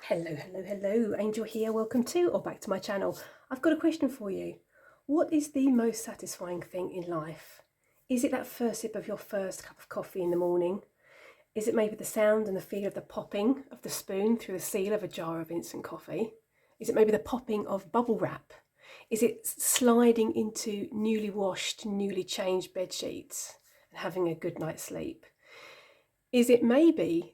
Hello, Angel here. Welcome to or back to my channel. I've got a question for you. What is the most satisfying thing in life? Is it that first sip of your first cup of coffee in the morning? Is it maybe the sound and the feel of the popping of the spoon through the seal of a jar of instant coffee? Is it maybe the popping of bubble wrap? Is it sliding into newly washed, newly changed bed sheets and having a good night's sleep? Is it maybe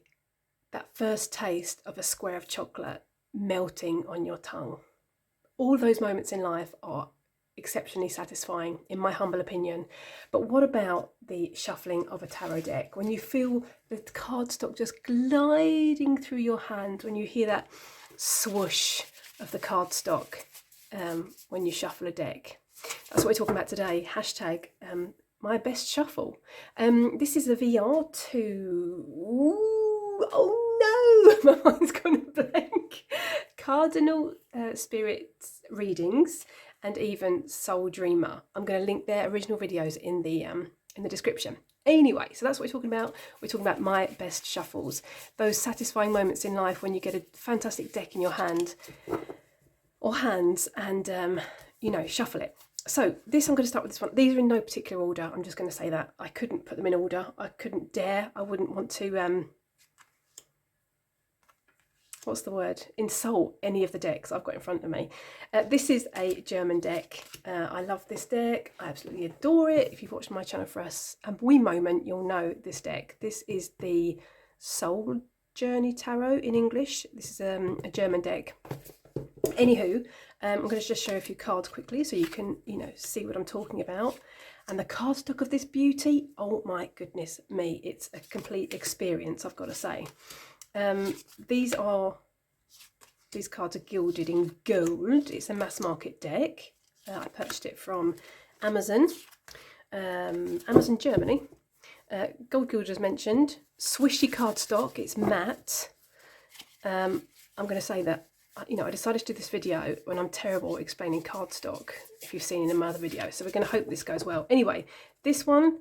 that first taste of a square of chocolate melting on your tongue? All those moments in life are exceptionally satisfying, in my humble opinion. But what about the shuffling of a tarot deck? When you feel the cardstock just gliding through your hand, when you hear that swoosh of the cardstock when you shuffle a deck. That's what we're talking about today. Hashtag my best shuffle. This is a VR2. Ooh, oh no, my mind's gone blank. Cardinal spirit readings and even Soul Dreamer. I'm going to link their original videos in the description. Anyway, so that's what we're talking about. We're talking about my best shuffles. Those satisfying moments in life when you get a fantastic deck in your hand or hands and shuffle it. So this, I'm going to start with this one. These are in no particular order. I'm just going to say that. I couldn't put them in order. I couldn't dare. I wouldn't want to, what's the word? Insult any of the decks I've got in front of me. This is a German deck. I love this deck. I absolutely adore it. If you've watched my channel for a wee moment, you'll know this deck. This is the Soul Journey Tarot in English. This is a German deck. Anywho, I'm going to just show a few cards quickly so you can, see what I'm talking about. And the cardstock of this beauty, oh my goodness me, it's a complete experience, I've got to say. These cards are gilded in gold. It's a mass market deck. I purchased it from Amazon, Amazon Germany. Gold gilded as mentioned. Swishy cardstock. It's matte. I'm going to say that I decided to do this video when I'm terrible at explaining cardstock, if you've seen in my other video. So we're going to hope this goes well. Anyway, this one,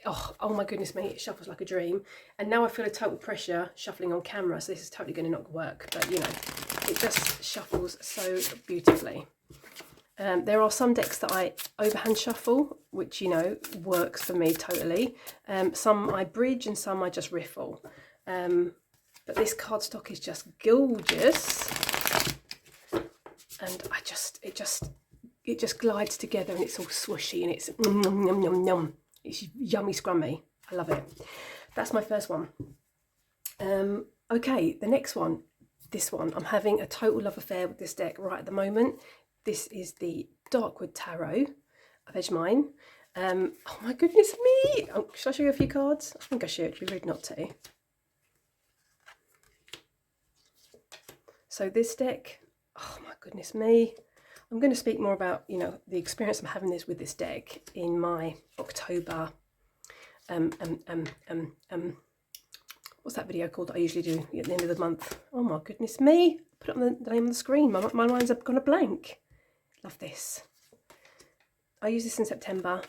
oh my goodness me, it shuffles like a dream. And now I feel a total pressure shuffling on camera, so this is totally going to not work. But, it just shuffles so beautifully. There are some decks that I overhand shuffle, which, works for me totally. Some I bridge and some I just riffle. But this cardstock is just gorgeous. And it just glides together and it's all swooshy and it's yum, yum, yum, yum. It's yummy scrummy. I love it. That's my first one. Okay, the next one, this one. I'm having a total love affair with this deck right at the moment. This is the Darkwood Tarot. I've edged mine. Oh my goodness me. Should I show you a few cards? I think I should. It'd be rude not to. So this deck, oh my goodness me. I'm going to speak more about, the experience I'm having with this deck in my October, what's that video called that I usually do at the end of the month? Oh my goodness me. Put up the name on the screen. My mind's gone a blank. Love this. I use this in September,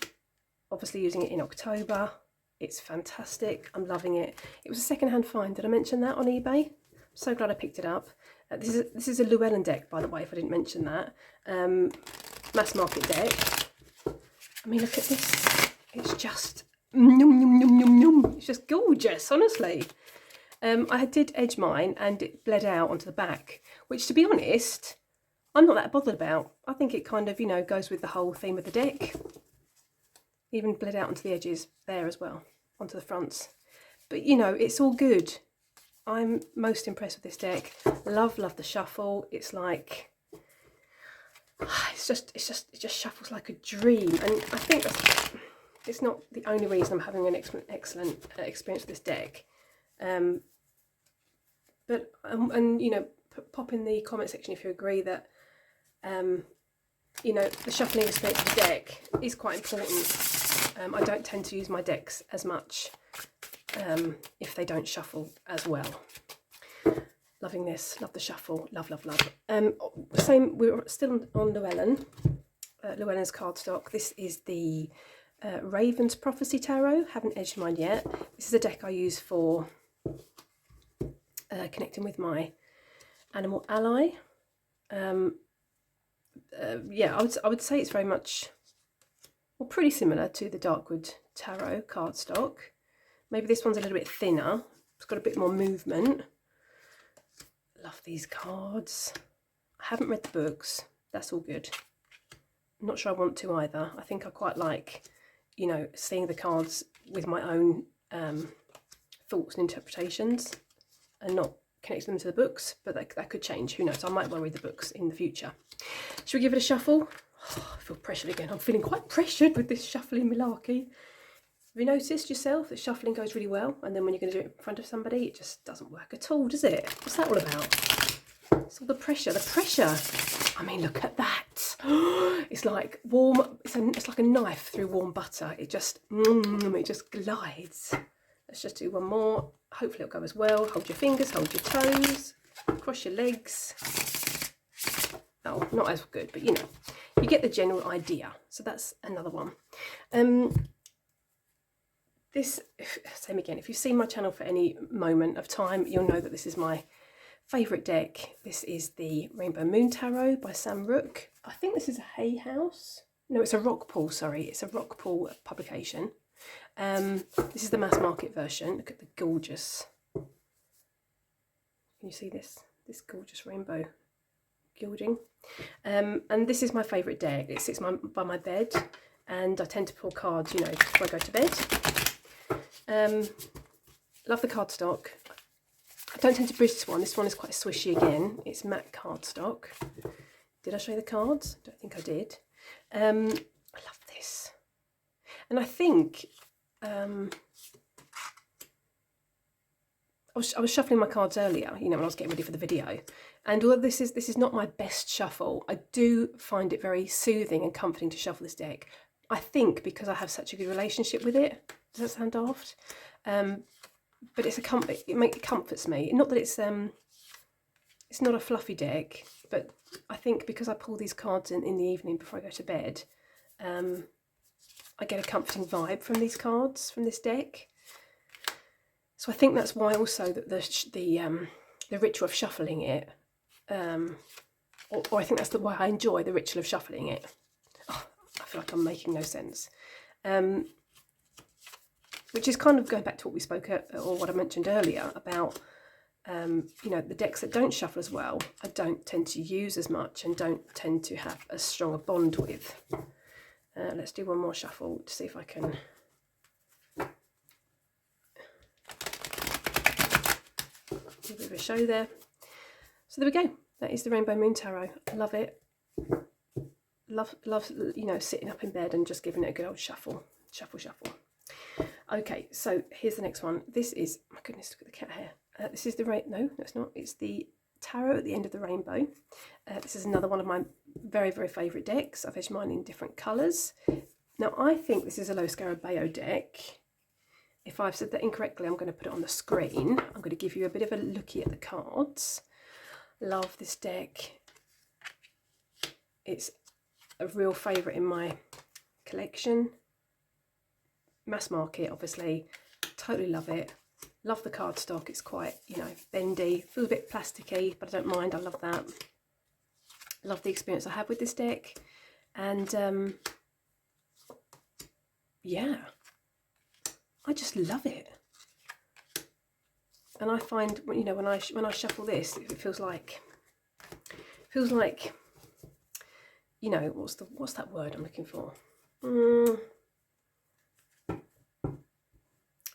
obviously using it in October. It's fantastic. I'm loving it. It was a second-hand find. Did I mention that on eBay? So glad I picked it up. This is a Llewellyn deck, by the way, if I didn't mention that. Mass market deck. I mean, look at this. It's just it's just gorgeous, honestly. I did edge mine and it bled out onto the back, which, to be honest, I'm not that bothered about. I think it kind of, goes with the whole theme of the deck. Even bled out onto the edges there as well, onto the fronts. But, it's all good. I'm most impressed with this deck. Love the shuffle. It's like, it just shuffles like a dream. And I think it's not the only reason I'm having an excellent experience with this deck. But pop in the comment section if you agree that the shuffling experience of the deck is quite important. I don't tend to use my decks as much if they don't shuffle as well. Loving this. Love the shuffle. Love. Same. We're still on Llewellyn. Llewellyn's cardstock. This is the Raven's Prophecy Tarot. Haven't edged mine yet. This is a deck I use for connecting with my Animal Ally. Yeah, I would say it's very much, well, pretty similar to the Darkwood Tarot cardstock. Maybe this one's a little bit thinner. It's got a bit more movement. Love these cards. I haven't read the books. That's all good. I'm not sure I want to either. I think I quite like, you know, seeing the cards with my own thoughts and interpretations and not connecting them to the books, but that could change. Who knows? I might well read the books in the future. Should we give it a shuffle? Oh, I feel pressured again. I'm feeling quite pressured with this shuffling malarkey. Have you noticed yourself that shuffling goes really well, and then when you're going to do it in front of somebody, it just doesn't work at all, does it? What's that all about? It's all the pressure, the pressure. I mean, look at that. It's like warm, it's like a knife through warm butter. It just glides. Let's just do one more. Hopefully it'll go as well. Hold your fingers, hold your toes, cross your legs. Oh, not as good, but you know, you get the general idea. So that's another one. This, same again, if you've seen my channel for any moment of time, you'll know that this is my favourite deck. This is the Rainbow Moon Tarot by Sam Rook. I think this is a Hay House. No, it's a Rockpool, sorry. It's a Rockpool publication. This is the mass market version. Look at the gorgeous, can you see this? This gorgeous rainbow gilding. And this is my favourite deck. It sits by my bed, and I tend to pull cards, you know, before I go to bed. Love the cardstock. I don't tend to bridge this one. This one is quite swishy again. It's matte cardstock. Did I show you the cards? I don't think I did. I love this. And I think I was shuffling my cards earlier, you know, when I was getting ready for the video. And although this is not my best shuffle, I do find it very soothing and comforting to shuffle this deck. I think because I have such a good relationship with it. Does that sound daft? But it's a comfort. It comforts me. Not that it's not a fluffy deck, but I think because I pull these cards in the evening before I go to bed, I get a comforting vibe from these cards, from this deck. So I think that's why also that the ritual of shuffling it, or I think that's why I enjoy the ritual of shuffling it. Oh, I feel like I'm making no sense. Which is kind of going back to what we spoke or what I mentioned earlier about, you know, the decks that don't shuffle as well, I don't tend to use as much and don't tend to have as strong a bond with. Let's do one more shuffle to see if I can. A bit of a show there. So there we go. That is the Rainbow Moon Tarot. I love it. Love, you know, sitting up in bed and just giving it a good old shuffle. Shuffle. Okay, so here's the next one. This is, my goodness, look at the cat hair. This is the no, that's not. It's the Tarot at the End of the Rainbow. This is another one of my very, very favourite decks. I've edged mine in different colours. Now, I think this is a Lo Scarabeo deck. If I've said that incorrectly, I'm going to put it on the screen. I'm going to give you a bit of a looky at the cards. Love this deck. It's a real favourite in my collection. Mass market, obviously. Totally love it. Love the cardstock. It's quite, you know, bendy. Feels a bit plasticky, but I don't mind. I love that. Love the experience I had with this deck. And yeah, I just love it. And I find, you know, when I shuffle this, it feels like, you know, what's that word I'm looking for?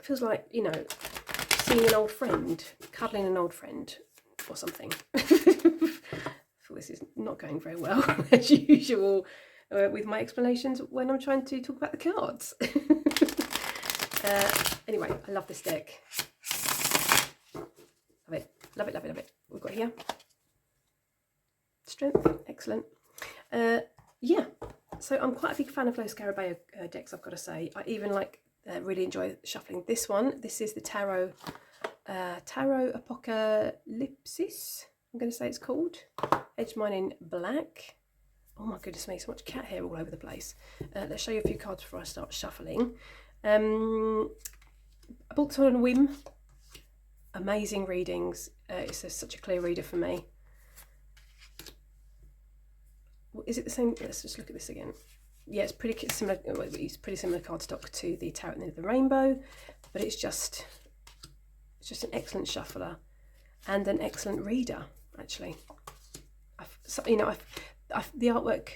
Feels like, you know, seeing an old friend, cuddling an old friend or something. I feel this is not going very well, as usual, with my explanations when I'm trying to talk about the cards. Anyway, I love this deck. Love it, love it, love it, love it. We've got here strength, excellent. Yeah, so I'm quite a big fan of Lo Scarabeo decks, I've got to say. I even really enjoy shuffling this one. This is the Tarot Apocalypsis, I'm going to say it's called. Edged mine in black. Oh my goodness me, so much cat hair all over the place. Let's show you a few cards before I start shuffling. I bought this one on a whim. Amazing readings. It's such a clear reader for me. is it the same? Let's just look at this again. Yeah, it's pretty similar. It's pretty similar cardstock to the Tarot at the End of the Rainbow, but it's just an excellent shuffler and an excellent reader. Actually, the artwork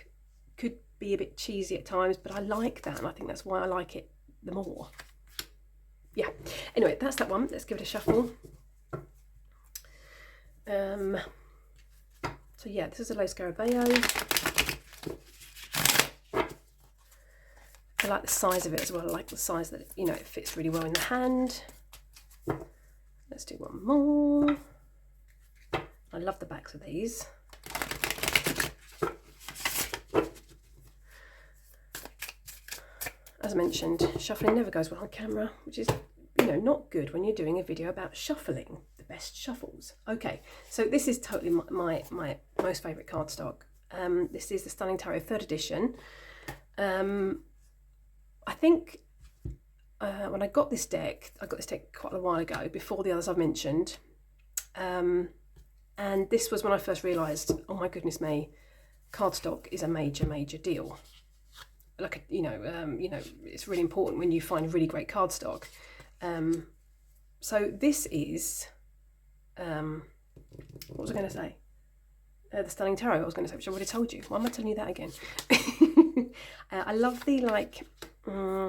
could be a bit cheesy at times, but I like that, and I think that's why I like it the more. Yeah. Anyway, that's that one. Let's give it a shuffle. So yeah, this is a Lo Scarabeo. I like the size of it as well. I like the size that, you know, it fits really well in the hand. Let's do one more. I love the backs of these. As I mentioned, shuffling never goes well on camera, which is, you know, not good when you're doing a video about shuffling, the best shuffles. Okay, so this is totally my most favourite cardstock. This is the Stunning Tarot 3rd edition. I think when I got this deck quite a while ago, before the others I've mentioned. And this was when I first realised, oh my goodness me, cardstock is a major deal. Like, you know, it's really important when you find really great cardstock. So this is, what was I going to say? The Stunning Tarot, I was going to say, which I already told you. Why am I telling you that again? I love the, like, I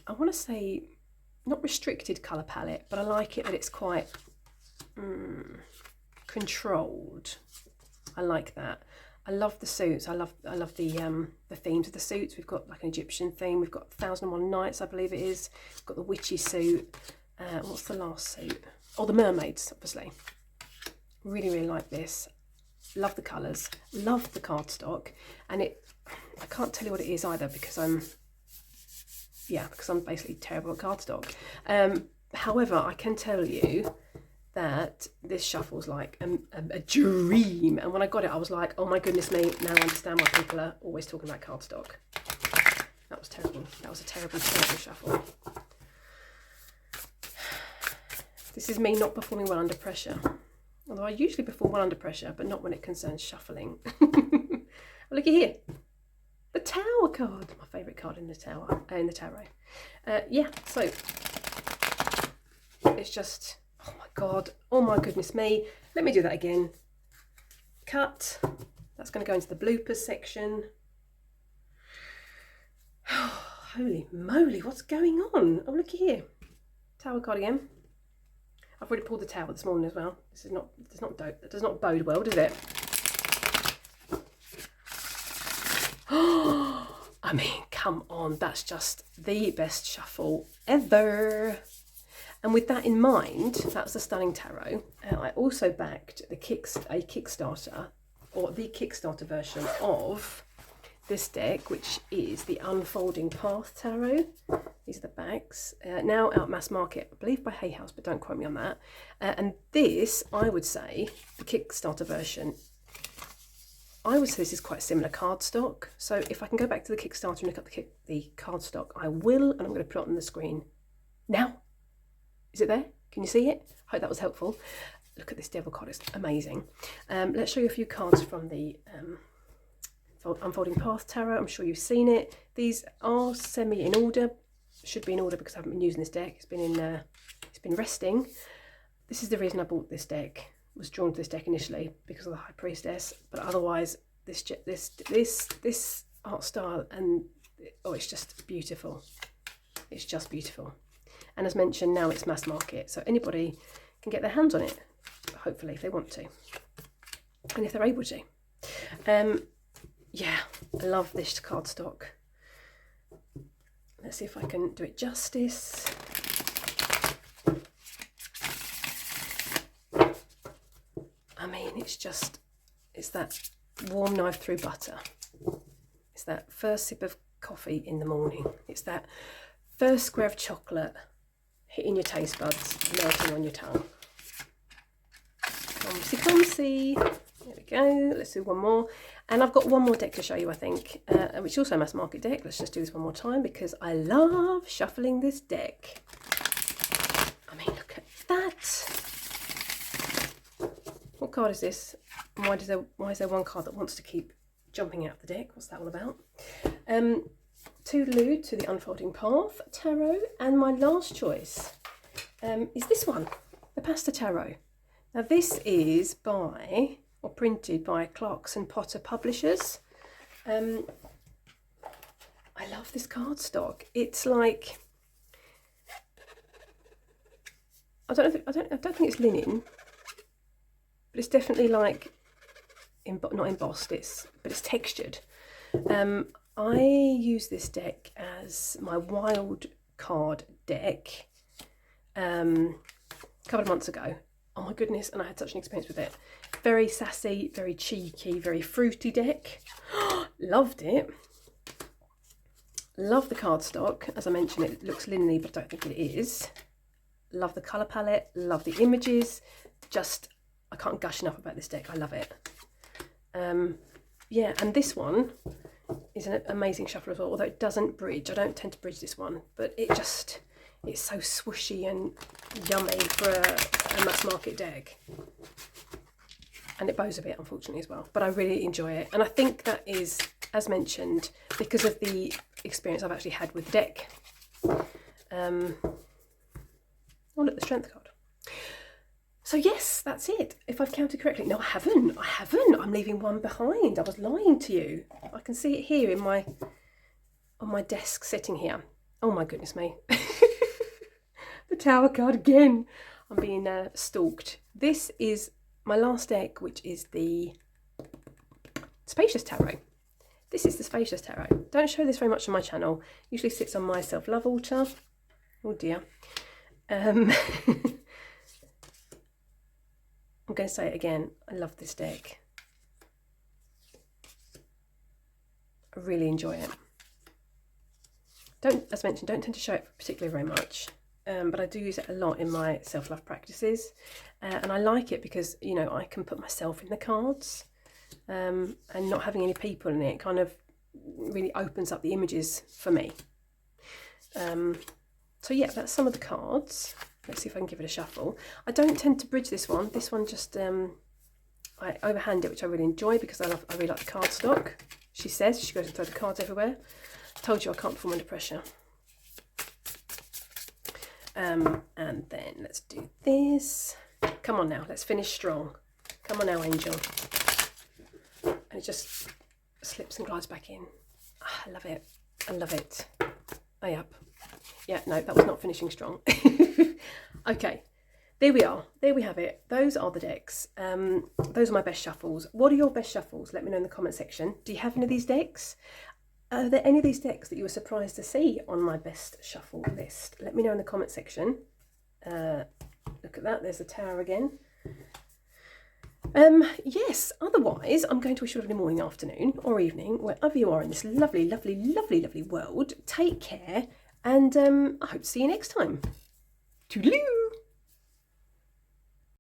want to say, not restricted colour palette, but I like it that it's quite controlled. I like that. I love the suits. I love the themes of the suits. We've got like an Egyptian theme. We've got 1001 Nights, I believe it is. We've got the witchy suit. What's the last suit? Oh, the mermaids, obviously. Really like this. Love the colours. Love the cardstock. And I can't tell you what it is either, because I'm basically terrible at cardstock. However, I can tell you that this shuffle's like a dream, and when I got it I was like, oh my goodness me, now I understand why people are always talking about cardstock. That was terrible. That was a terrible shuffle. This is me not performing well under pressure, although I usually perform well under pressure, but not when it concerns shuffling. Look at here, the Tower card, my favourite card in the Tarot. Yeah, so it's just, oh my god, oh my goodness me. Let me do that again. Cut. That's going to go into the bloopers section. Oh, holy moly, what's going on? Oh, looky here. Tower card again. I've already pulled the Tower this morning as well. This is not, that does not bode well, does it? I mean, come on, that's just the best shuffle ever. And with that in mind, that's the Stunning Tarot. I also backed the Kickstarter version of this deck, which is the Unfolding Path Tarot. These are the backs. Now out mass market, I believe by Hay House, but don't quote me on that. And this, I would say, the Kickstarter version, I would say this is quite similar cardstock. So if I can go back to the Kickstarter and look up the cardstock, I will, and I'm going to put it on the screen now. Is it there? Can you see it? I hope that was helpful. Look at this devil card, it's amazing. Let's show you a few cards from the Unfolding Path Tarot. I'm sure you've seen it. These are semi in order, should be in order because I haven't been using this deck. It's been resting. This is the reason I bought this deck. Was drawn to this deck initially because of the High Priestess, but otherwise this art style, and oh, it's just beautiful. It's just beautiful. And as mentioned, now it's mass market, so anybody can get their hands on it, hopefully, if they want to, and if they're able to. Yeah, I love this cardstock. Let's see if I can do it justice. I mean, it's that warm knife through butter. It's that first sip of coffee in the morning. It's that first square of chocolate hitting your taste buds, melting on your tongue. Comsy. There we go. Let's do one more. And I've got one more deck to show you, I think, which is also a mass market deck. Let's just do this one more time because I love shuffling this deck. I mean, look at that. What card is this? Why is there one card that wants to keep jumping out of the deck. What's that all about? Toodaloo to the Unfolding Path Tarot. And my last choice is this one, the Pasta Tarot. Now this is by, or printed by, Clarkson Potter Publishers. I love this cardstock. It's like, I don't think it's linen, but it's definitely like not embossed. But it's textured. I use this deck as my wild card deck a couple of months ago. Oh my goodness, and I had such an experience with it. Very sassy, very cheeky, very fruity deck. Loved it. Love the cardstock. As I mentioned, it looks linen-y, but I don't think it is. Love the colour palette, love the images. Just, I can't gush enough about this deck. I love it. Yeah, and this one is an amazing shuffle as well, although it doesn't bridge. I don't tend to bridge this one, but it's so swooshy and yummy for a mass market deck. And it bows a bit, unfortunately, as well. But I really enjoy it. And I think that is, as mentioned, because of the experience I've actually had with the deck. Oh, look, the strength card. So yes, that's it. If I've counted correctly. No, I haven't. I'm leaving one behind. I was lying to you. I can see it here on my desk sitting here. Oh my goodness me. The Tower card again. I'm being stalked. This is my last deck, which is the Spacious Tarot. This is the Spacious Tarot. Don't show this very much on my channel. Usually sits on my self-love altar. Oh dear. I'm going to say it again. I love this deck. I really enjoy it. As mentioned, don't tend to show it particularly very much. But I do use it a lot in my self-love practices. And I like it because, you know, I can put myself in the cards. And not having any people in it kind of really opens up the images for me. So yeah, that's some of the cards. Let's see if I can give it a shuffle. I don't tend to bridge this one. This one just, I overhand it, which I really enjoy because I really like the cardstock. She says, she goes and throws the cards everywhere. I told you I can't perform under pressure. And then let's do this. Come on now, let's finish strong. Come on now, Angel. And it just slips and glides back in. Oh, I love it. I love it. Oh, yep. Yeah, no, that was not finishing strong. Okay, there we are. There we have it. Those are the decks. Those are my best shuffles. What are your best shuffles? Let me know in the comment section. Do you have any of these decks? Are there any of these decks that you were surprised to see on my best shuffle list? Let me know in the comment section. Look at that. There's the Tower again. Yes, otherwise, I'm going to wish you a lovely morning, afternoon, or evening, wherever you are in this lovely, lovely, lovely, lovely world. Take care, and I hope to see you next time. Toodaloo!